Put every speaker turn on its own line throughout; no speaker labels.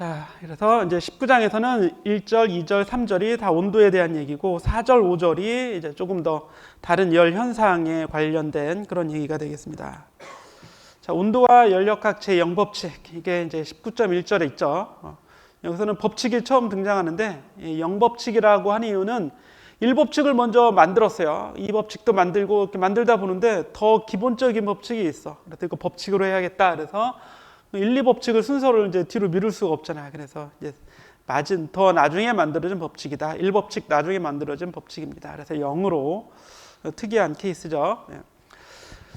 자, 그래서 이제 19장에서는 1절, 2절, 3절이 다 온도에 대한 얘기고 4절, 5절이 이제 조금 더 다른 열 현상에 관련된 그런 얘기가 되겠습니다. 자, 온도와 연력학 제0법칙 이게 이제 19.1절에 있죠. 여기서는 법칙이 처음 등장하는데 이 0법칙이라고 하는 이유는 1법칙을 먼저 만들었어요. 2법칙도 만들고 이렇게 만들다 보는데 더 기본적인 법칙이 있어. 그래서 이거 법칙으로 해야겠다. 그래서 1, 2법칙을 순서를 이제 뒤로 미룰 수가 없잖아요. 그래서 이제 더 나중에 만들어진 법칙이다. 1법칙 나중에 만들어진 법칙입니다. 그래서 0으로 특이한 케이스죠.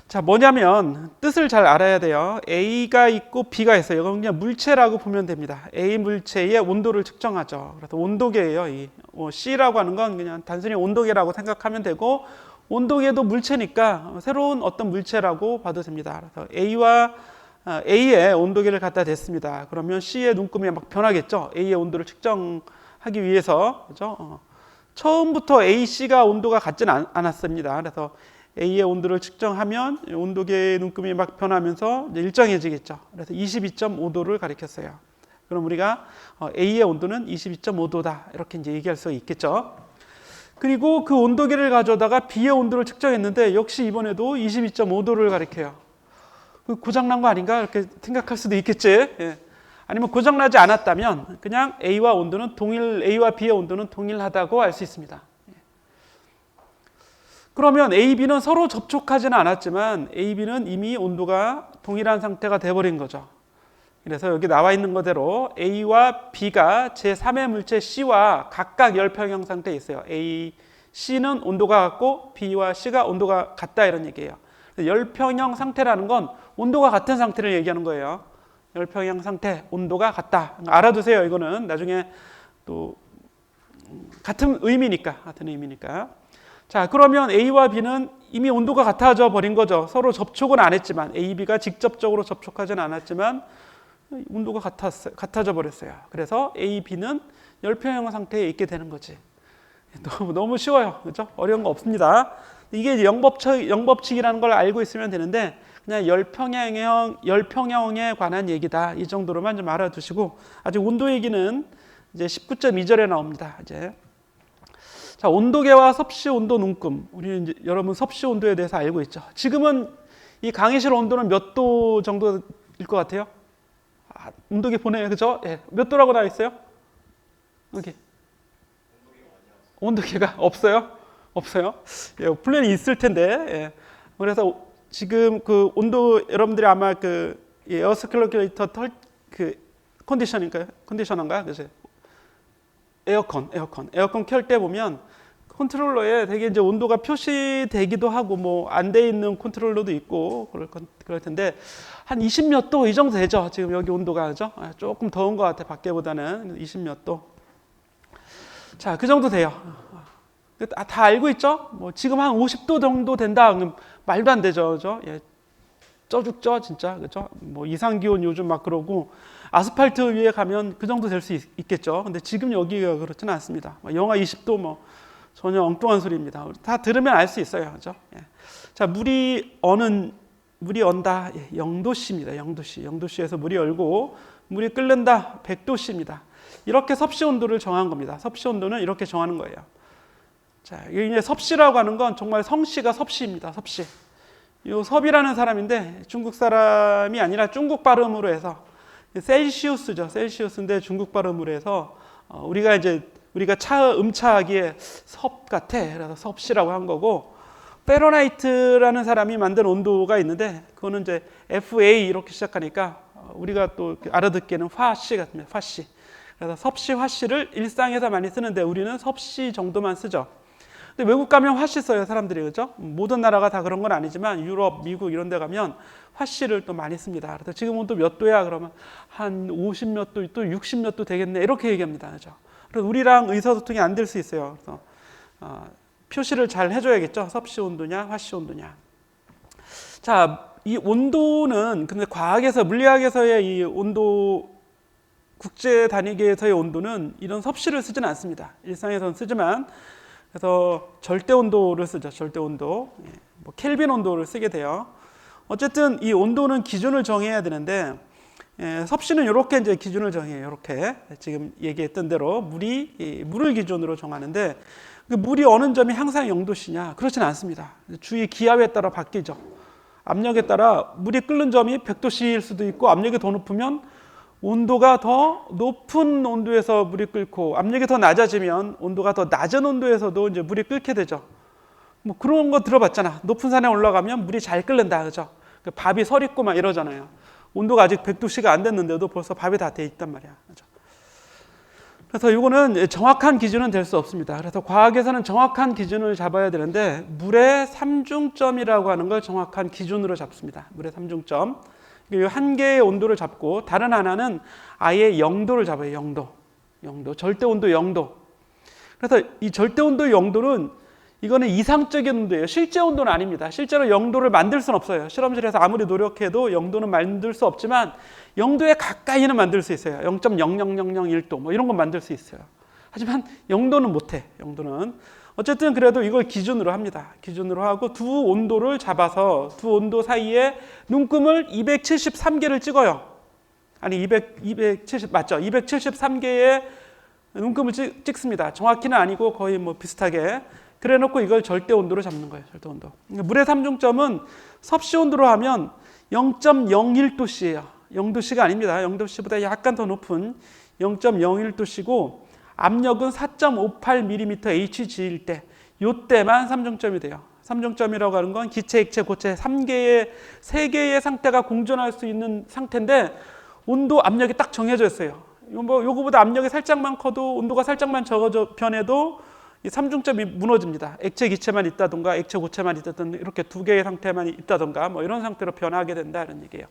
자, 뭐냐면 뜻을 잘 알아야 돼요. A가 있고 B가 있어요. 이건 그냥 물체라고 보면 됩니다. A 물체의 온도를 측정하죠. 그래서 온도계예요. 이 C라고 하는 건 그냥 단순히 온도계라고 생각하면 되고 온도계도 물체니까 새로운 어떤 물체라고 봐도 됩니다. 그래서 A의 온도계를 갖다 댔습니다. 그러면 C의 눈금이 막 변하겠죠. A의 온도를 측정하기 위해서 그렇죠? 처음부터 A, C가 온도가 같지는 않았습니다. 그래서 A의 온도를 측정하면 온도계의 눈금이 막 변하면서 일정해지겠죠. 그래서 22.5도를 가리켰어요. 그럼 우리가 A의 온도는 22.5도다 이렇게 이제 얘기할 수 있겠죠. 그리고 그 온도계를 가져다가 B의 온도를 측정했는데 역시 이번에도 22.5도를 가리켜요. 고장난 거 아닌가 이렇게 생각할 수도 있겠지. 예. 아니면 고장나지 않았다면 그냥 A와 B의 온도는 동일하다고 알 수 있습니다. 그러면 A, B는 서로 접촉하지는 않았지만 A, B는 이미 온도가 동일한 상태가 돼버린 거죠. 그래서 여기 나와 있는 거대로 A와 B가 제3의 물체 C와 각각 열평형 상태에 있어요. A, C는 온도가 같고 B와 C가 온도가 같다 이런 얘기예요. 열평형 상태라는 건 온도가 같은 상태를 얘기하는 거예요. 열평형 상태, 온도가 같다. 알아두세요. 이거는 나중에 또 같은 의미니까. 자, 그러면 A와 B는 이미 온도가 같아져 버린 거죠. 서로 접촉은 안 했지만 A, B가 직접적으로 접촉하지는 않았지만 온도가 같아져 버렸어요. 그래서 A, B는 열평형 상태에 있게 되는 거지. 너무 쉬워요. 그렇죠? 어려운 거 없습니다. 이게 영법칙이라는 걸 알고 있으면 되는데 그냥 열평형에 관한 얘기다. 이 정도로만 좀 알아두시고 아직 온도 얘기는 이제 19.2절에 나옵니다. 이제 자, 온도계와 섭씨 온도 눈금. 우리는 이제 여러분 섭씨 온도에 대해서 알고 있죠. 지금은 이 강의실 온도는 몇 도 정도일 것 같아요? 온도계 보내요. 그죠? 예. 몇 도라고 나와 있어요? 여기. 온도계가 없어요? 예, 플랜이 있을 텐데. 예. 그래서 지금 그 온도 여러분들이 아마 그 에어 서큘레이터 컨디셔너인가요? 그죠? 에어컨 켤 때 보면 컨트롤러에 되게 이제 온도가 표시되기도 하고 뭐 안 돼 있는 컨트롤러도 있고 그럴 텐데 한 20 몇 도 이 정도 되죠. 지금 여기 온도가 그죠? 조금 더운 것 같아 밖에보다는 20 몇 도. 자, 그 정도 돼요. 다 알고 있죠? 뭐 지금 한 50도 정도 된다. 말도 안 되죠, 그죠? 예, 쪄 죽죠, 진짜, 그죠? 뭐 이상 기온 요즘 막 그러고 아스팔트 위에 가면 그 정도 될 수 있겠죠. 근데 지금 여기가 그렇지는 않습니다. 영하 20도 뭐 전혀 엉뚱한 소리입니다. 다 들으면 알 수 있어요, 그죠? 예. 자, 물이 언다. 예, 0도씨입니다. 0도씨에서 물이 얼고 물이 끓는다. 100도씨입니다. 이렇게 섭씨 온도를 정한 겁니다. 섭씨 온도는 이렇게 정하는 거예요. 자, 이게 섭씨라고 하는 건 정말 성씨가 섭씨입니다. 섭씨. 이 섭이라는 사람인데 중국 사람이 아니라 중국 발음으로 해서 셀시우스죠. 셀시우스인데 중국 발음으로 해서 우리가 음차하기에 섭 같아. 그래서 섭씨라고 한 거고 페로나이트라는 사람이 만든 온도가 있는데 그거는 이제 FA 이렇게 시작하니까 우리가 또 알아듣기에는 화씨 같습니다. 화씨. 그래서 섭씨, 화씨를 일상에서 많이 쓰는데 우리는 섭씨 정도만 쓰죠. 근데 외국 가면 화씨 써요, 사람들이. 그죠? 모든 나라가 다 그런 건 아니지만 유럽, 미국 이런 데 가면 화씨를 또 많이 씁니다. 그래서 지금 온도 몇 도야? 그러면 한 50 몇 도, 또 60 몇 도 되겠네. 이렇게 얘기합니다. 그죠? 그래서 우리랑 의사소통이 안 될 수 있어요. 그래서 표시를 잘 해줘야겠죠. 섭씨 온도냐, 화씨 온도냐. 자, 이 온도는 근데 과학에서, 물리학에서의 이 온도, 국제 단위계에서의 온도는 이런 섭씨를 쓰지는 않습니다. 일상에서는 쓰지만 그래서 절대 온도를 쓰죠. 절대 온도. 뭐 켈빈 온도를 쓰게 돼요. 어쨌든 이 온도는 기준을 정해야 되는데 섭씨는 이렇게 이제 기준을 정해요. 이렇게 지금 얘기했던 대로 물을 기준으로 정하는데 그 물이 어느 점이 항상 0도씨냐? 그렇지는 않습니다. 주위 기압에 따라 바뀌죠. 압력에 따라 물이 끓는 점이 100도씨일 수도 있고 압력이 더 높으면 온도가 더 높은 온도에서 물이 끓고 압력이 더 낮아지면 온도가 더 낮은 온도에서도 이제 물이 끓게 되죠. 뭐 그런 거 들어봤잖아. 높은 산에 올라가면 물이 잘 끓는다, 그죠? 밥이 설 있고 막 이러잖아요. 온도가 아직 100도씨가 안 됐는데도 벌써 밥이 다 돼 있단 말이야, 그죠? 그래서 이거는 정확한 기준은 될 수 없습니다. 그래서 과학에서는 정확한 기준을 잡아야 되는데 물의 삼중점이라고 하는 걸 정확한 기준으로 잡습니다. 물의 삼중점. 한 개의 온도를 잡고 다른 하나는 아예 0도를 잡아요. 0도. 절대 온도 0도. 그래서 이 절대 온도 0도는 이거는 이상적인 온도예요. 실제 온도는 아닙니다. 실제로 0도를 만들 수는 없어요. 실험실에서 아무리 노력해도 0도는 만들 수 없지만 0도에 가까이는 만들 수 있어요. 0.00001도 뭐 이런 건 만들 수 있어요. 하지만 0도는 못해. 0도는. 어쨌든 그래도 이걸 기준으로 합니다. 기준으로 하고 두 온도를 잡아서 두 온도 사이에 눈금을 273개를 찍어요. 아니 270 맞죠? 273개의 눈금을 찍습니다. 정확히는 아니고 거의 뭐 비슷하게. 그래 놓고 이걸 절대 온도로 잡는 거예요. 절대 온도. 물의 삼중점은 섭씨 온도로 하면 0.01도씨예요. 0도씨가 아닙니다. 0도씨보다 약간 더 높은 0.01도씨고 압력은 4.58mm HG일 때 이때만 삼중점이 돼요. 삼중점이라고 하는 건 기체, 액체, 고체 3개의 상태가 공존할 수 있는 상태인데 온도, 압력이 딱 정해져 있어요. 요거보다 압력이 살짝만 커도 온도가 살짝만 변해도 이 삼중점이 무너집니다. 액체, 기체만 있다던가 액체, 고체만 있다던가 이렇게 두 개의 상태만 있다던가 뭐 이런 상태로 변하게 된다는 얘기예요.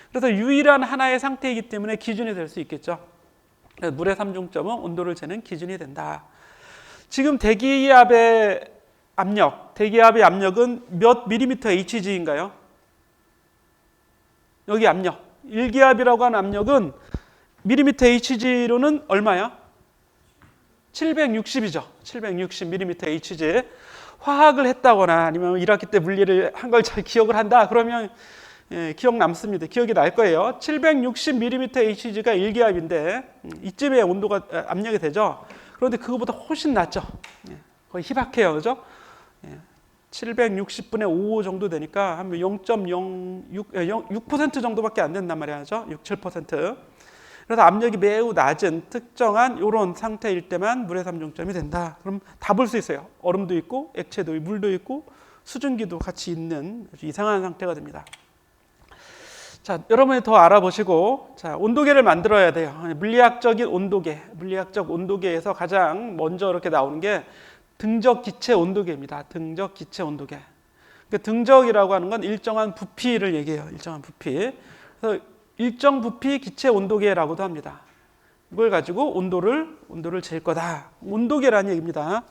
그래서 유일한 하나의 상태이기 때문에 기준이 될 수 있겠죠. 그래서 물의 삼중점은 온도를 재는 기준이 된다. 지금 대기압의 압력은 몇 밀리미터 HG인가요? 여기 압력. 일기압이라고 하는 압력은 밀리미터 HG로는 얼마야? 760이죠. 760mm HG. 화학을 했다거나 아니면 1학기 때 물리를 한 걸 잘 기억을 한다. 그러면 기억 남습니다. 기억이 날 거예요. 760mm HG가 1기압인데 이쯤에 온도가 압력이 되죠. 그런데 그거보다 훨씬 낮죠. 거의 희박해요. 그죠? 760분의 5 정도 되니까 한 0.06% 정도밖에 안 된단 말이죠. 6, 7%. 그래서 압력이 매우 낮은 특정한 이런 상태일 때만 물의 삼중점이 된다. 그럼 다 볼 수 있어요. 얼음도 있고 액체도 있고 물도 있고 수증기도 같이 있는 아주 이상한 상태가 됩니다. 자, 여러분이 더 알아보시고 자, 온도계를 만들어야 돼요. 물리학적인 온도계, 물리학적 온도계에서 가장 먼저 이렇게 나오는 게 등적 기체 온도계입니다. 등적 기체 온도계. 그러니까 등적이라고 하는 건 일정한 부피를 얘기해요. 일정한 부피. 그래서 일정 부피 기체 온도계라고도 합니다. 이걸 가지고 온도를 잴 거다. 온도계라는 얘기입니다.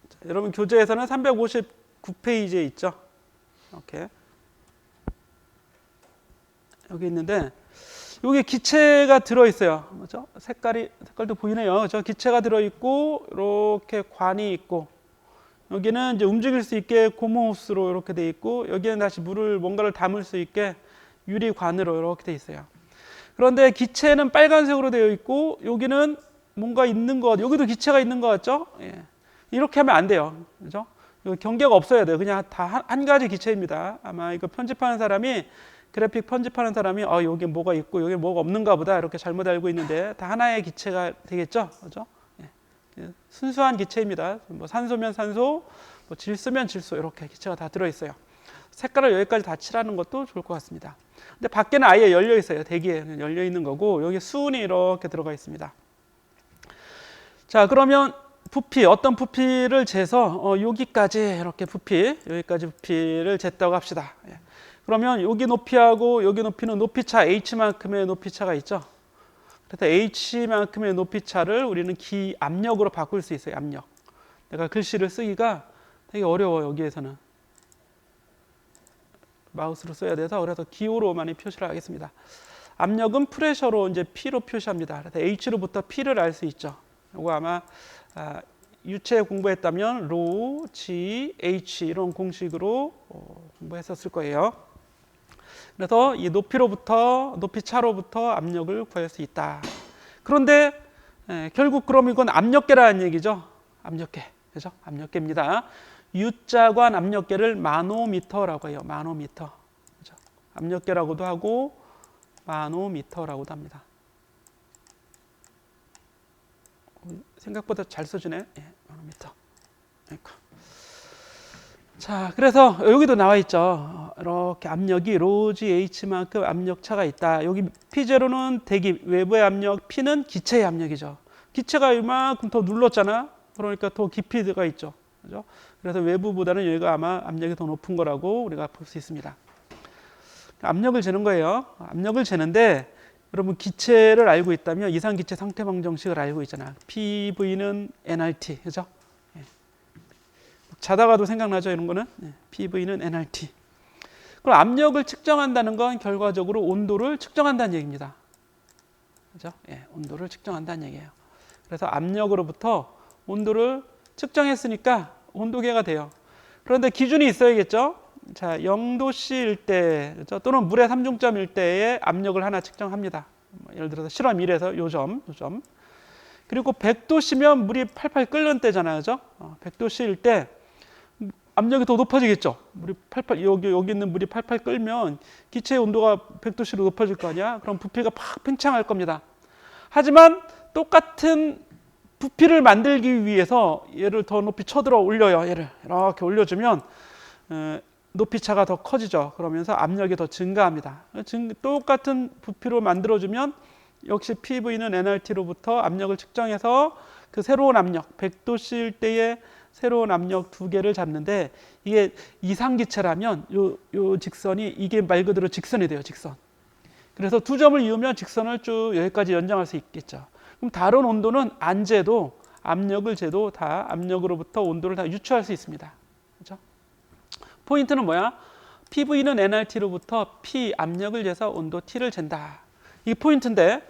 자, 여러분 교재에서는 359페이지에 있죠. 이렇게 여기 있는데 여기 기체가 들어 있어요. 그렇죠? 색깔도 보이네요. 그렇죠? 기체가 들어 있고 이렇게 관이 있고 여기는 이제 움직일 수 있게 고무호스로 이렇게 돼 있고 여기는 다시 뭔가를 담을 수 있게 유리관으로 이렇게 돼 있어요. 그런데 기체는 빨간색으로 되어 있고 여기는 뭔가 있는 것, 여기도 기체가 있는 것 같죠? 예. 이렇게 하면 안 돼요. 그죠? 경계가 없어야 돼요. 그냥 다 한 가지 기체입니다. 아마 이거 편집하는 사람이 그래픽 편집하는 사람이 여기 뭐가 있고 여기 뭐가 없는가 보다 이렇게 잘못 알고 있는데 다 하나의 기체가 되겠죠? 그죠? 순수한 기체입니다. 뭐 산소면 산소, 뭐 질소면 질소 이렇게 기체가 다 들어있어요. 색깔을 여기까지 다 칠하는 것도 좋을 것 같습니다. 근데 밖에는 아예 열려 있어요. 대기에 열려 있는 거고 여기 수은이 이렇게 들어가 있습니다. 자, 그러면 부피, 어떤 부피를 재서 여기까지 이렇게 여기까지 부피를 쟀다고 합시다. 그러면 여기 높이하고 여기 높이는 높이차 H만큼의 높이차가 있죠. 그래서 H만큼의 높이차를 우리는 기압력으로 바꿀 수 있어요. 압력. 내가 글씨를 쓰기가 되게 어려워요. 여기에서는. 마우스로 써야 돼서 그래서 기호로 많이 표시를 하겠습니다. 압력은 프레셔로 이제 P로 표시합니다. 그래서 H로부터 P를 알 수 있죠. 이거 아마 유체 공부했다면 로, G, H 이런 공식으로 공부했었을 거예요. 그래서 이 높이 차로부터 압력을 구할 수 있다. 그런데 결국 그럼 이건 압력계라는 얘기죠. 압력계, 그죠? 압력계입니다. U자관 압력계를 마노미터라고 해요. 마노미터, 그죠? 압력계라고도 하고 마노미터라고도 합니다. 생각보다 잘 써주네. 예, 마노미터. 그러니까. 자, 그래서 여기도 나와 있죠. 이렇게 압력이 로 G H만큼 압력차가 있다. 여기 P0는 대기 외부의 압력, P는 기체의 압력이죠. 기체가 이만큼 더 눌렀잖아. 그러니까 더 깊이가 있죠. 그죠? 그래서 외부보다는 여기가 아마 압력이 더 높은 거라고 우리가 볼 수 있습니다. 압력을 재는 거예요. 압력을 재는데 여러분 기체를 알고 있다면 이상기체 상태방 정식을 알고 있잖아. PV는 nRT, 그죠? 예. 자다가도 생각나죠, 이런 거는? 예. PV는 nRT. 그럼 압력을 측정한다는 건 결과적으로 온도를 측정한다는 얘기입니다. 그죠? 예. 온도를 측정한다는 얘기예요. 그래서 압력으로부터 온도를 측정했으니까 온도계가 돼요. 그런데 기준이 있어야겠죠? 자, 0도씨일 때, 그렇죠? 또는 물의 3중점일 때의 압력을 하나 측정합니다. 예를 들어서 실험 1에서 요 점. 그리고 100도씨면 물이 팔팔 끓는 때잖아요. 그죠? 100도씨일 때 압력이 더 높아지겠죠? 물이 팔팔, 여기 있는 물이 팔팔 끓면 기체의 온도가 100도씨로 높아질 거 아니야? 그럼 부피가 팍 팽창할 겁니다. 하지만 똑같은 부피를 만들기 위해서 얘를 더 높이 쳐들어 올려요. 얘를 이렇게 올려주면 높이차가 더 커지죠. 그러면서 압력이 더 증가합니다. 똑같은 부피로 만들어주면 역시 PV는 nRT로부터 압력을 측정해서 그 새로운 압력, 100도씨일 때의 새로운 압력 두 개를 잡는데 이게 이상기체라면 요 직선이 이게 말 그대로 직선이 돼요. 직선. 그래서 두 점을 이으면 직선을 쭉 여기까지 연장할 수 있겠죠. 그럼 다른 온도는 안 재도 압력을 재도 다 압력으로부터 온도를 다 유추할 수 있습니다. 그렇죠? 포인트는 뭐야? PV는 nRT로부터 P 압력을 재서 온도 T를 잰다. 이게 포인트인데,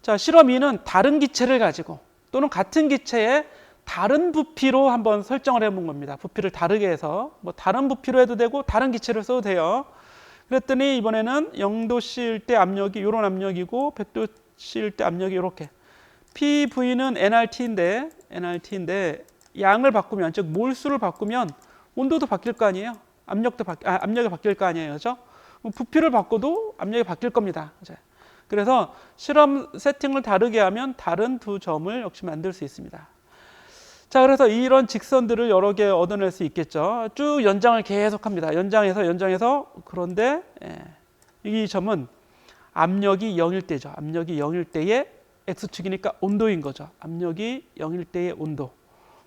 자, 실험 2는 다른 기체를 가지고 또는 같은 기체에 다른 부피로 한번 설정을 해본 겁니다. 부피를 다르게 해서 뭐 다른 부피로 해도 되고 다른 기체를 써도 돼요. 그랬더니 이번에는 0도씨일 때 압력이 이런 압력이고 100도씨일 때 압력이 이렇게. PV는 nRT인데 양을 바꾸면, 즉 몰수를 바꾸면 온도도 바뀔 거 아니에요. 압력이 바뀔 거 아니에요. 그렇죠? 부피를 바꿔도 압력이 바뀔 겁니다. 그래서 실험 세팅을 다르게 하면 다른 두 점을 역시 만들 수 있습니다. 자, 그래서 이런 직선들을 여러 개 얻어낼 수 있겠죠. 쭉 연장을 계속합니다. 연장해서 그런데 이 점은 압력이 0일 때죠. 압력이 0일 때의 X축이니까 온도인 거죠. 압력이 0일 때의 온도.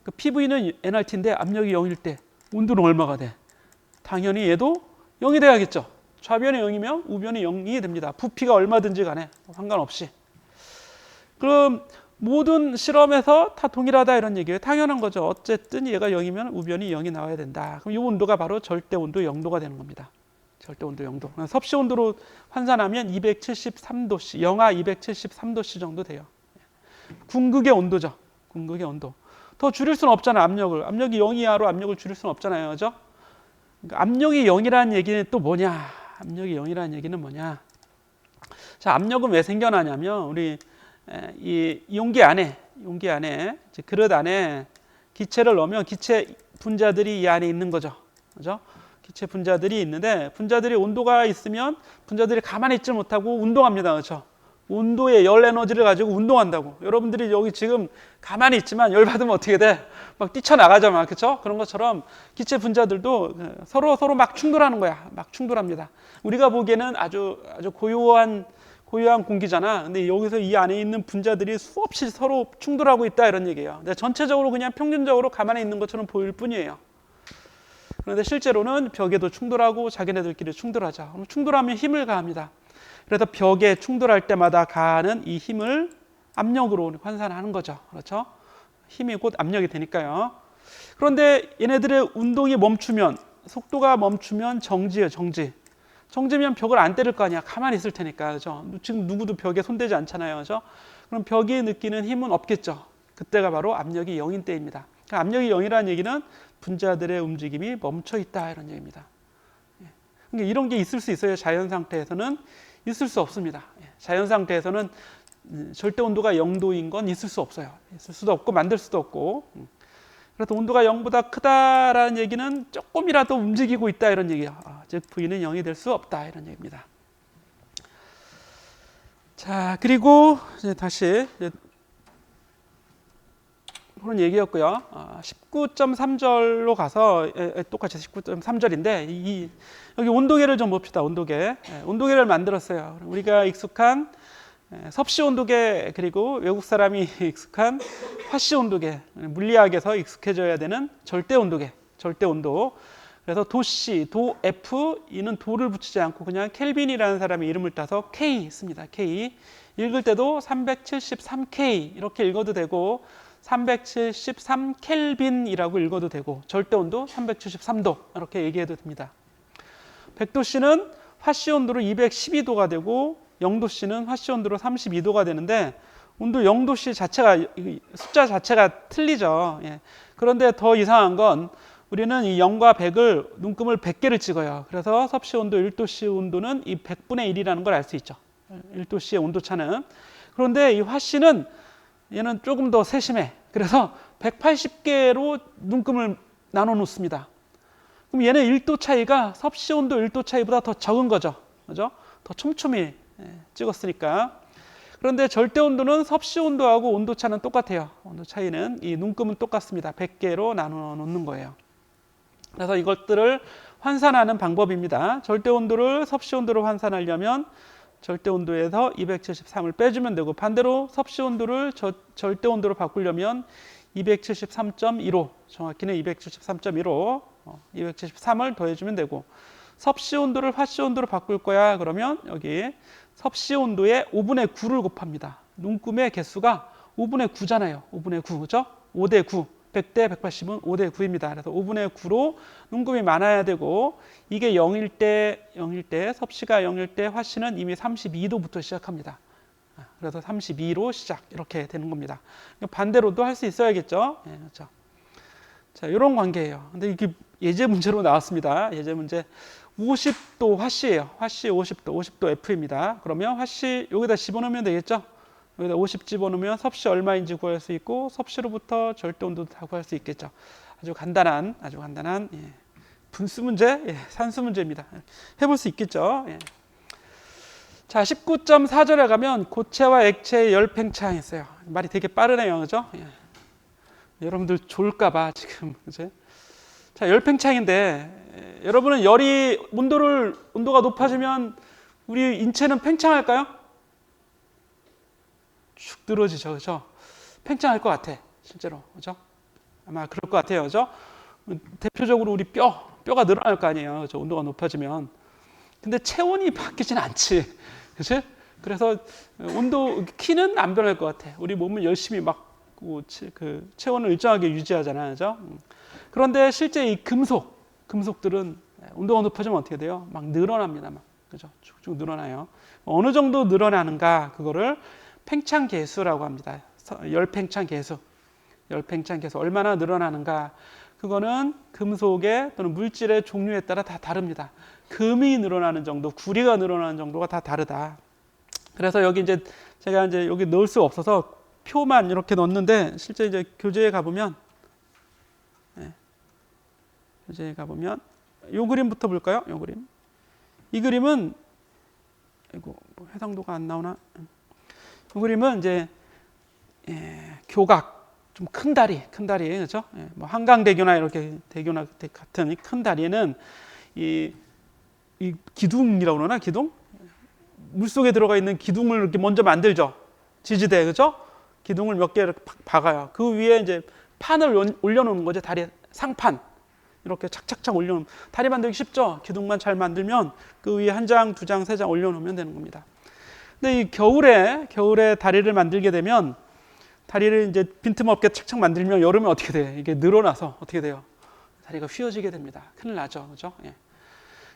그 PV는 nRT인데 압력이 0일 때 온도는 얼마가 돼? 당연히 얘도 0이 돼야겠죠. 좌변이 0이면 우변이 0이 됩니다. 부피가 얼마든지 간에 상관없이. 그럼 모든 실험에서 다 동일하다 이런 얘기예요. 당연한 거죠. 어쨌든 얘가 0이면 우변이 0이 나와야 된다. 그럼 이 온도가 바로 절대 온도 0도가 되는 겁니다. 절대 온도 0도. 섭씨 온도로 환산하면 273도씨, 영하 273도씨 정도 돼요. 궁극의 온도죠. 궁극의 온도. 더 줄일 수는 없잖아요. 압력이 0 이하로 압력을 줄일 수는 없잖아요. 그죠? 그러니까 압력이 0이라는 얘기는 또 뭐냐? 압력이 0이라는 얘기는 뭐냐? 자, 압력은 왜 생겨나냐면 우리 이 용기 안에 그릇 안에 기체를 넣으면 기체 분자들이 이 안에 있는 거죠. 그죠? 기체 분자들이 있는데 분자들이 온도가 있으면 분자들이 가만히 있지 못하고 운동합니다. 그렇죠? 온도의 열 에너지를 가지고 운동한다고. 여러분들이 여기 지금 가만히 있지만 열 받으면 어떻게 돼? 막 뛰쳐나가잖아. 그렇죠? 그런 것처럼 기체 분자들도 서로 막 충돌하는 거야. 막 충돌합니다. 우리가 보기에는 아주 고요한 공기잖아. 근데 여기서 이 안에 있는 분자들이 수없이 서로 충돌하고 있다 이런 얘기예요. 근데 전체적으로 그냥 평균적으로 가만히 있는 것처럼 보일 뿐이에요. 그런데 실제로는 벽에도 충돌하고 자기네들끼리 충돌하죠. 그럼 충돌하면 힘을 가합니다. 그래서 벽에 충돌할 때마다 가하는 이 힘을 압력으로 환산하는 거죠. 그렇죠? 힘이 곧 압력이 되니까요. 그런데 얘네들의 운동이 멈추면, 속도가 멈추면 정지예요. 정지면 벽을 안 때릴 거 아니야. 가만히 있을 테니까. 그렇죠? 지금 누구도 벽에 손대지 않잖아요. 그렇죠? 그럼 벽이 느끼는 힘은 없겠죠. 그때가 바로 압력이 0인 때입니다. 그러니까 압력이 0이라는 얘기는 분자들의 움직임이 멈춰 있다 이런 얘기입니다. 그러니까 이런 게 있을 수 있어요. 자연 상태에서는 있을 수 없습니다. 자연 상태에서는 절대 온도가 0도인 건 있을 수 없어요. 있을 수도 없고 만들 수도 없고. 그래서 온도가 0보다 크다라는 얘기는 조금이라도 움직이고 있다 이런 얘기예요. 즉 V는 0이 될 수 없다 이런 얘기입니다. 자, 그리고 이제 다시 그런 얘기였고요. 19.3절로 가서 똑같이 19.3절인데 여기 온도계를 좀 봅시다. 온도계를 만들었어요. 우리가 익숙한 섭씨 온도계 그리고 외국 사람이 익숙한 화씨 온도계, 물리학에서 익숙해져야 되는 절대 온도계, 절대 온도. 그래서 도C, 도F 이는 도를 붙이지 않고 그냥 켈빈이라는 사람의 이름을 따서 K 씁니다. K 읽을 때도 373K 이렇게 읽어도 되고 373 켈빈이라고 읽어도 되고 절대 온도 373도 이렇게 얘기해도 됩니다. 100도씨는 화씨 온도로 212도가 되고 0도씨는 화씨 온도로 32도가 되는데 온도 0도씨 자체가 숫자 자체가 틀리죠. 그런데 더 이상한 건 우리는 이 0과 100을 눈금을 100개를 찍어요. 그래서 섭씨 온도 1도씨 온도는 이 100분의 1이라는 걸 알 수 있죠. 1도씨의 온도차는. 그런데 이 화씨는 얘는 조금 더 세심해. 그래서 180개로 눈금을 나눠 놓습니다. 그럼 얘는 1도 차이가 섭씨 온도 1도 차이보다 더 적은 거죠. 그죠? 더 촘촘히 찍었으니까. 그런데 절대 온도는 섭씨 온도하고 온도 차는 똑같아요. 온도 차이는 이 눈금은 똑같습니다. 100개로 나눠 놓는 거예요. 그래서 이것들을 환산하는 방법입니다. 절대 온도를 섭씨 온도로 환산하려면 절대 온도에서 273을 빼주면 되고 반대로 섭씨 온도를 절대 온도로 바꾸려면 273.15 정확히는 273.15 273을 더해주면 되고 섭씨 온도를 화씨 온도로 바꿀 거야 그러면 여기 섭씨 온도에 5분의 9를 곱합니다. 눈금의 개수가 5분의 9잖아요. 5분의 9 그죠? 5대 9 100대 180은 5대 9입니다. 그래서 5분의 9로 눈금이 많아야 되고 이게 0일 때 섭씨가 0일 때 화씨는 이미 32도부터 시작합니다. 그래서 32로 시작 이렇게 되는 겁니다. 반대로도 할 수 있어야겠죠. 그렇죠. 자, 이런 관계예요. 근데 이게 예제 문제로 나왔습니다. 예제 문제 50도 화씨예요. 화씨 50도 F입니다. 그러면 화씨 여기다 집어넣으면 되겠죠. 여기다 50 집어넣으면 섭씨 얼마인지 구할 수 있고 섭씨로부터 절대 온도도 다 구할 수 있겠죠. 아주 간단한 분수 문제, 산수 문제입니다. 해볼 수 있겠죠. 자, 19.4절에 가면 고체와 액체의 열 팽창이 있어요. 말이 되게 빠르네요, 그죠? 여러분들 졸까봐 지금 그죠? 자, 열 팽창인데 여러분은 온도가 높아지면 우리 인체는 팽창할까요? 쭉 늘어지죠, 그죠? 팽창할 것 같아, 실제로, 그죠? 아마 그럴 것 같아요, 그죠? 대표적으로 우리 뼈가 늘어날 거 아니에요, 그죠? 온도가 높아지면. 근데 체온이 바뀌진 않지, 그치? 그래서 키는 안 변할 것 같아. 우리 몸은 열심히 그 체온을 일정하게 유지하잖아요, 그죠? 그런데 실제 이 금속들은 온도가 높아지면 어떻게 돼요? 막 늘어납니다, 그죠? 쭉쭉 늘어나요. 어느 정도 늘어나는가, 그거를 팽창 계수라고 합니다. 열 팽창 계수 얼마나 늘어나는가? 그거는 금속의 또는 물질의 종류에 따라 다 다릅니다. 금이 늘어나는 정도, 구리가 늘어나는 정도가 다 다르다. 그래서 여기 제가 여기 넣을 수 없어서 표만 이렇게 넣었는데 실제 이제 교재에 가보면 이 그림부터 볼까요? 이 그림. 이 그림은 해상도가 안 나오나? 이 그림은 이제 교각 좀 큰 다리, 그렇죠? 뭐 한강대교나 이렇게 대교나 같은 큰 다리에는 이 기둥이라고 그러나 기둥? 물속에 들어가 있는 기둥을 이렇게 먼저 만들죠. 지지대, 그렇죠? 기둥을 몇 개 이렇게 박아요. 그 위에 이제 판을 올려놓는 거죠. 다리 상판 이렇게 착착착 올려놓으면 다리 만들기 쉽죠. 기둥만 잘 만들면 그 위에 한 장, 두 장, 세 장 올려놓으면 되는 겁니다. 근데 이 겨울에 다리를 만들게 되면 다리를 이제 빈틈없게 착착 만들면 여름에 어떻게 돼? 이게 늘어나서 어떻게 돼요? 다리가 휘어지게 됩니다. 큰일 나죠, 그렇죠?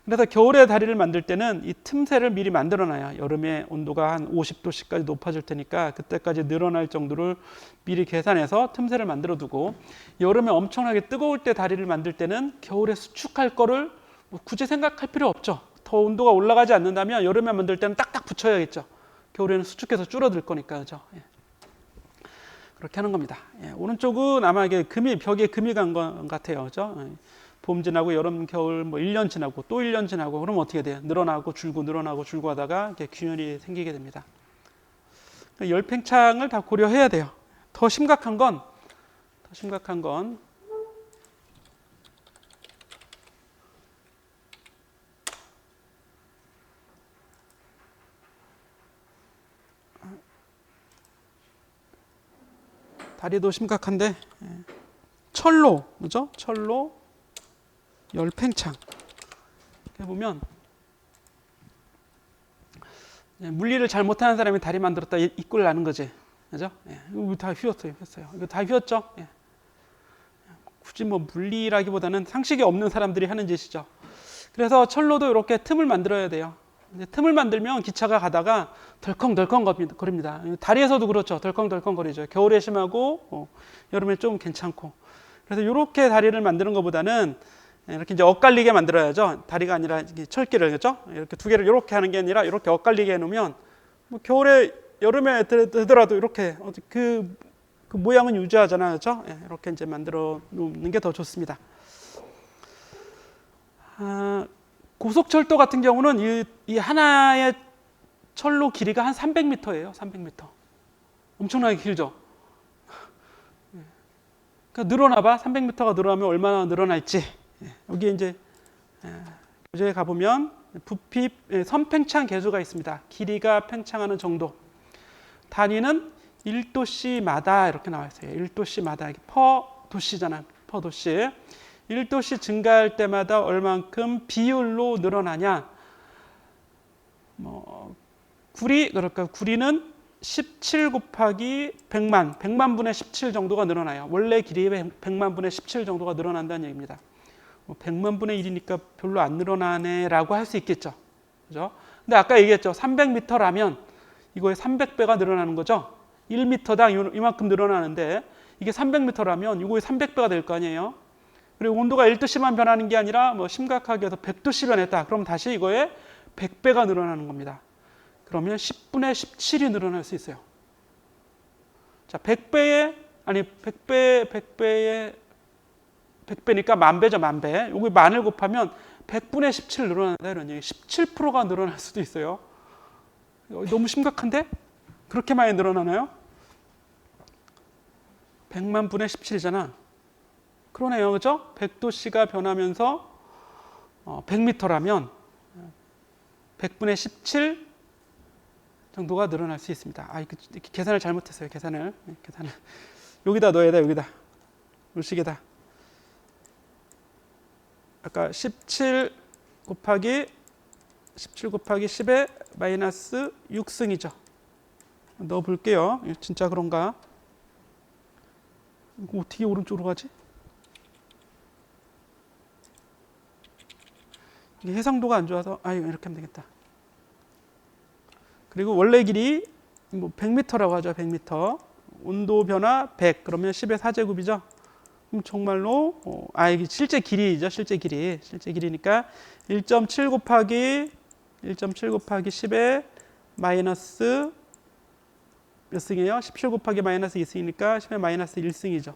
그래서 겨울에 다리를 만들 때는 이 틈새를 미리 만들어놔요. 여름에 온도가 한 50도씨까지 높아질 테니까 그때까지 늘어날 정도를 미리 계산해서 틈새를 만들어 두고, 여름에 엄청나게 뜨거울 때 다리를 만들 때는 겨울에 수축할 거를 뭐 굳이 생각할 필요 없죠. 더 온도가 올라가지 않는다면 여름에 만들 때는 딱딱 붙여야겠죠. 겨울에는 수축해서 줄어들 거니까. 그죠? 예. 그렇게 하는 겁니다. 예. 오른쪽은 아마 이게 벽에 금이 간 것 같아요. 그죠? 예. 봄 지나고 여름, 겨울 뭐 1년 지나고 또 1년 지나고 그러면 어떻게 돼요? 늘어나고 줄고 하다가 이렇게 균열이 생기게 됩니다. 열팽창을 다 고려해야 돼요. 더 심각한 건 다리도 심각한데 철로, 그죠? 철로 열팽창 해보면, 물리를 잘못하는 사람이 다리 만들었다 이 꼴 나는 거지, 그죠? 이거 다 휘었어요. 이거 다 휘었죠? 굳이 뭐 물리라기보다는 상식이 없는 사람들이 하는 짓이죠. 그래서 철로도 이렇게 틈을 만들어야 돼요. 틈을 만들면 기차가 가다가 덜컹덜컹 거립니다. 다리에서도 그렇죠. 덜컹덜컹 거리죠. 겨울에 심하고 여름에 좀 괜찮고. 그래서 이렇게 다리를 만드는 것보다는 이렇게 이제 엇갈리게 만들어야죠. 다리가 아니라 철기를, 그렇죠? 이렇게 두 개를 이렇게 하는 게 아니라 이렇게 엇갈리게 해놓으면 뭐 겨울에 여름에 되더라도 이렇게 그 모양은 유지하잖아요, 그렇죠? 이렇게 이제 만들어 놓는 게 더 좋습니다. 고속철도 같은 경우는 이 하나의 철로 길이가 한 300m예요. 300m. 엄청나게 길죠. 그러니까 늘어나봐. 300m가 늘어나면 얼마나 늘어날지. 여기 이제 교재에 가보면 부피 선팽창 계수가 있습니다. 길이가 팽창하는 정도. 단위는 1도씨마다 이렇게 나와 있어요. 1도씨마다. 퍼 도씨잖아요. 퍼 도씨. 1도씨 증가할 때마다 얼만큼 비율로 늘어나냐. 구리는 17 곱하기 100만 분의 17 정도가 늘어나요. 원래 길이의 100만 분의 17 정도가 늘어난다는 얘기입니다. 100만 분의 1이니까 별로 안 늘어나네라고 할 수 있겠죠. 그죠? 근데 아까 얘기했죠. 300m라면 이거의 300배가 늘어나는 거죠. 1m당 이만큼 늘어나는데 이게 300m라면 이거의 300배가 될 거 아니에요. 그리고 온도가 1도씨만 변하는 게 아니라 뭐 심각하게 해서 100도씨 변했다. 그럼 다시 이거의 100배가 늘어나는 겁니다. 그러면 10분의 17이 늘어날 수 있어요. 자, 100배니까 만배죠, 만배. 여기 만을 곱하면 100분의 17 늘어난다 이런 얘기. 17%가 늘어날 수도 있어요. 너무 심각한데? 그렇게 많이 늘어나나요? 100만 분의 17이잖아. 그러네요, 그죠? 100도씨가 변하면서 100m라면 100분의 17 정도가 늘어날 수 있습니다. 이렇게 계산을 잘못했어요. 계산을. 여기다 넣어야 돼. 여기다. 물시계다. 아까 17 곱하기 10의 마이너스 6승이죠. 넣어 볼게요. 진짜 그런가? 이거 어떻게 오른쪽으로 가지? 이게 해상도가 안 좋아서 이렇게 하면 되겠다. 그리고 원래 길이 100m라고 하죠. 100m. 온도 변화 100. 그러면 10의 4제곱이죠. 그럼 정말로 이게 실제 길이죠. 실제 길이니까 1.7 곱하기 10의 마이너스 몇 승이에요? 17 곱하기 마이너스 2승이니까 10의 마이너스 1승이죠.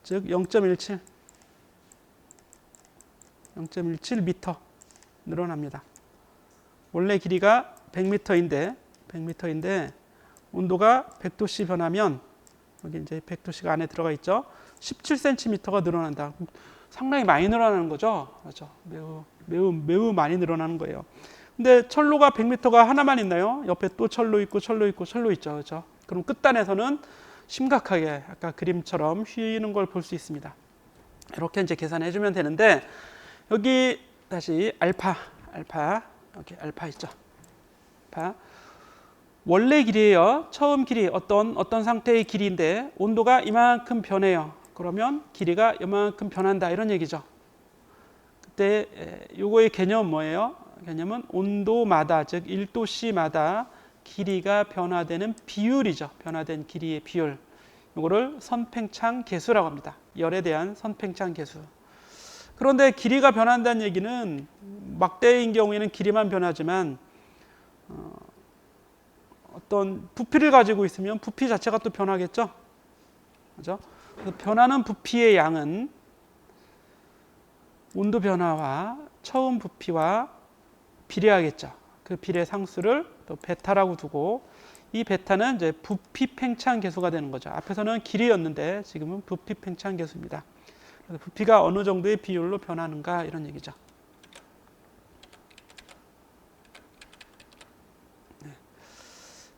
즉 0.17m 늘어납니다. 원래 길이가 100m인데 온도가 100도씨 변하면 여기 이제 100도씨가 안에 들어가 있죠. 17cm가 늘어난다. 상당히 많이 늘어나는 거죠. 그렇죠? 매우 많이 늘어나는 거예요. 근데 철로가 100m가 하나만 있나요? 옆에 또 철로 있고 있죠. 그렇죠? 그럼 끝단에서는 심각하게 아까 그림처럼 휘는 걸 볼 수 있습니다. 이렇게 이제 계산해 주면 되는데, 여기 다시 알파 여기 알파 있죠. 원래 길이에요. 처음 길이 어떤 상태의 길이인데 온도가 이만큼 변해요. 그러면 길이가 이만큼 변한다 이런 얘기죠. 때 요거의 개념은 뭐예요? 개념은 온도마다, 즉 1도씨마다 길이가 변화되는 비율이죠. 변화된 길이의 비율. 요거를 선팽창 계수라고 합니다. 열에 대한 선팽창 계수. 그런데 길이가 변한다는 얘기는 막대인 경우에는 길이만 변하지만 어떤 부피를 가지고 있으면 부피 자체가 또 변하겠죠. 그죠? 그래서 변하는 부피의 양은 온도 변화와 처음 부피와 비례하겠죠. 그 비례 상수를 또 베타라고 두고 이 베타는 이제 부피 팽창 계수가 되는 거죠. 앞에서는 길이였는데 지금은 부피 팽창 계수입니다. 그래서 부피가 어느 정도의 비율로 변하는가 이런 얘기죠. 네.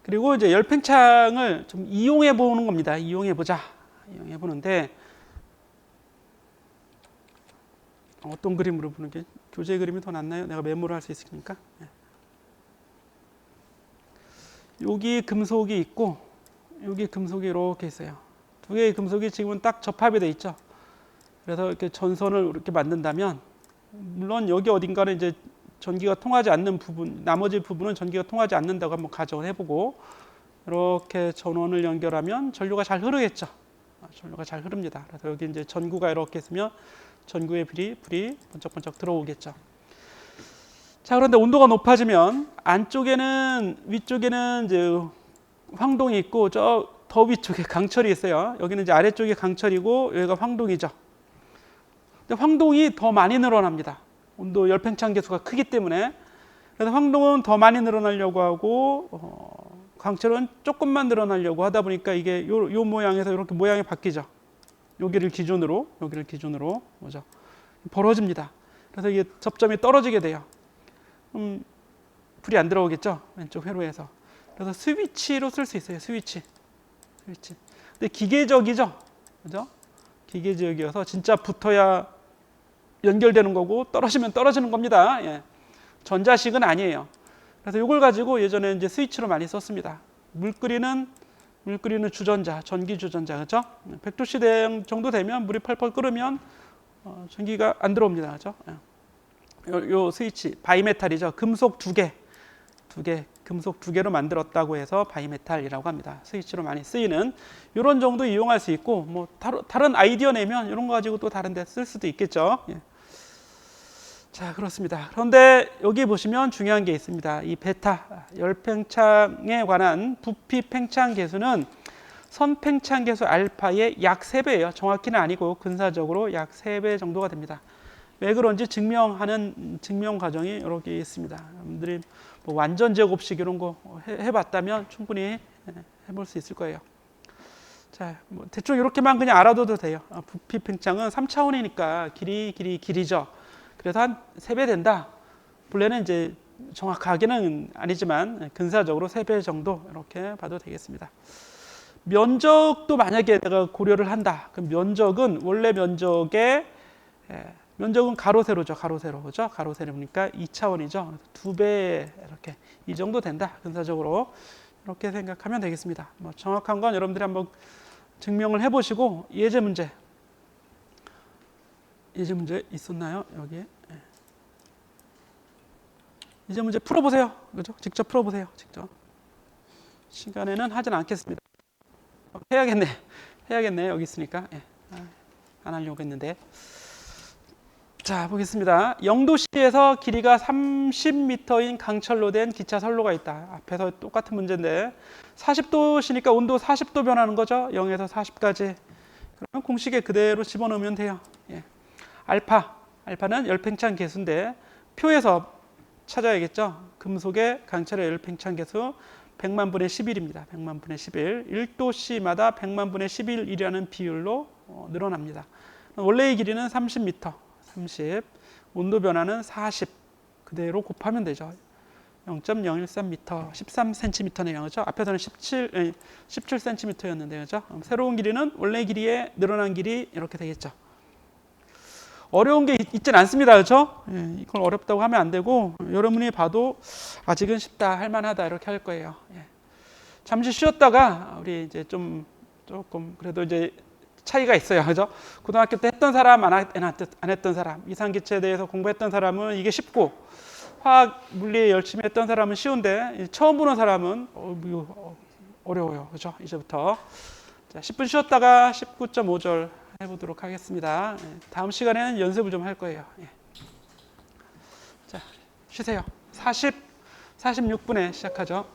그리고 이제 열 팽창을 좀 이용해 보는 겁니다. 이용해 보자. 이용해 보는데 어떤 그림으로 보는 게 교재 그림이 더 낫나요? 내가 메모를 할 수 있으니까. 네. 여기 금속이 있고 여기 금속이 이렇게 있어요. 두 개의 금속이 지금은 딱 접합이 돼 있죠. 그래서 이렇게 전선을 이렇게 만든다면 물론 여기 어딘가는 이제 전기가 통하지 않는 부분, 나머지 부분은 전기가 통하지 않는다고 한번 가정을 해보고 이렇게 전원을 연결하면 전류가 잘 흐르겠죠. 전류가 잘 흐릅니다. 그래서 여기 이제 전구가 이렇게 있으면 전구의 불이 번쩍번쩍 들어오겠죠. 자, 그런데 온도가 높아지면 안쪽에는 위쪽에는 이제 황동이 있고 저 더 위쪽에 강철이 있어요. 여기는 이제 아래쪽에 강철이고 여기가 황동이죠. 근데 황동이 더 많이 늘어납니다. 온도 열팽창 계수가 크기 때문에. 그래서 황동은 더 많이 늘어나려고 하고 강철은 조금만 늘어나려고 하다 보니까 이게 요 모양에서 이렇게 모양이 바뀌죠. 여기를 기준으로 뭐죠? 벌어집니다. 그래서 이게 접점이 떨어지게 돼요. 불이 안 들어오겠죠? 왼쪽 회로에서. 그래서 스위치로 쓸 수 있어요. 스위치. 근데 기계적이죠? 그죠? 기계적이어서 진짜 붙어야 연결되는 거고 떨어지면 떨어지는 겁니다. 예. 전자식은 아니에요. 그래서 이걸 가지고 예전에 이제 스위치로 많이 썼습니다. 물 끓이는 주전자, 전기 주전자, 그죠? 100도씨 정도 되면 물이 펄펄 끓으면 전기가 안 들어옵니다. 그죠? 요 스위치, 바이메탈이죠. 금속 두 개, 금속 두 개로 만들었다고 해서 바이메탈이라고 합니다. 스위치로 많이 쓰이는 이런 정도 이용할 수 있고, 뭐 다른 아이디어 내면 이런 거 가지고 또 다른 데 쓸 수도 있겠죠. 예. 자, 그렇습니다. 그런데 여기 보시면 중요한 게 있습니다. 이 베타, 열팽창에 관한 부피 팽창 계수는 선팽창 계수 알파의 약 3배예요. 정확히는 아니고 근사적으로 약 3배 정도가 됩니다. 왜 그런지 증명하는 증명 과정이 이렇게 있습니다. 여러분들이 뭐 완전 제곱식 이런 거 해봤다면 충분히 해볼 수 있을 거예요. 자, 뭐 대충 이렇게만 그냥 알아둬도 돼요. 부피 팽창은 3차원이니까 길이죠. 그래서 한 3배 된다. 본래는 이제 정확하게는 아니지만 근사적으로 3배 정도 이렇게 봐도 되겠습니다. 면적도 만약에 내가 고려를 한다. 그럼 면적은 원래 면적은 가로 세로죠. 그죠? 가로 세로니까 2차원이죠. 2배 이렇게 이 정도 된다. 근사적으로 이렇게 생각하면 되겠습니다. 뭐 정확한 건 여러분들이 한번 증명을 해보시고 예제 문제 있었나요? 여기에 예제 문제 풀어보세요. 그죠? 직접 풀어보세요. 직접. 시간에는 하진 않겠습니다. 해야겠네. 여기 있으니까. 안 하려고 했는데. 자, 보겠습니다. 0도씨에서 길이가 30m인 강철로 된 기차 선로가 있다. 앞에서 똑같은 문제인데 40도씨니까 온도 40도 변하는 거죠. 0에서 40까지. 그러면 공식에 그대로 집어넣으면 돼요. 예. 알파는 열팽창 계수인데 표에서 찾아야겠죠. 금속의 강철의 열팽창 계수 100만 분의 11입니다. 100만 분의 11. 1도씨마다 100만 분의 11이라는 비율로 늘어납니다. 원래의 길이는 30m. 30, 온도 변화는 40 그대로 곱하면 되죠. 0.013m, 13cm네요. 그렇죠? 앞에서는 17cm였는데 그렇죠? 새로운 길이는 원래 길이에 늘어난 길이 이렇게 되겠죠. 어려운 게 있진 않습니다. 그렇죠? 예, 이걸 어렵다고 하면 안 되고 여러분이 봐도 아직은 쉽다, 할 만하다 이렇게 할 거예요. 예. 잠시 쉬었다가 우리 이제 조금 그래도 이제 차이가 있어요. 그죠? 고등학교 때 했던 사람, 안 했던 사람, 이상기체에 대해서 공부했던 사람은 이게 쉽고, 화학, 물리에 열심히 했던 사람은 쉬운데, 처음 보는 사람은 어려워요. 그죠? 이제부터. 자, 10분 쉬었다가 19.5절 해보도록 하겠습니다. 다음 시간에는 연습을 좀 할 거예요. 자, 쉬세요. 46분에 시작하죠.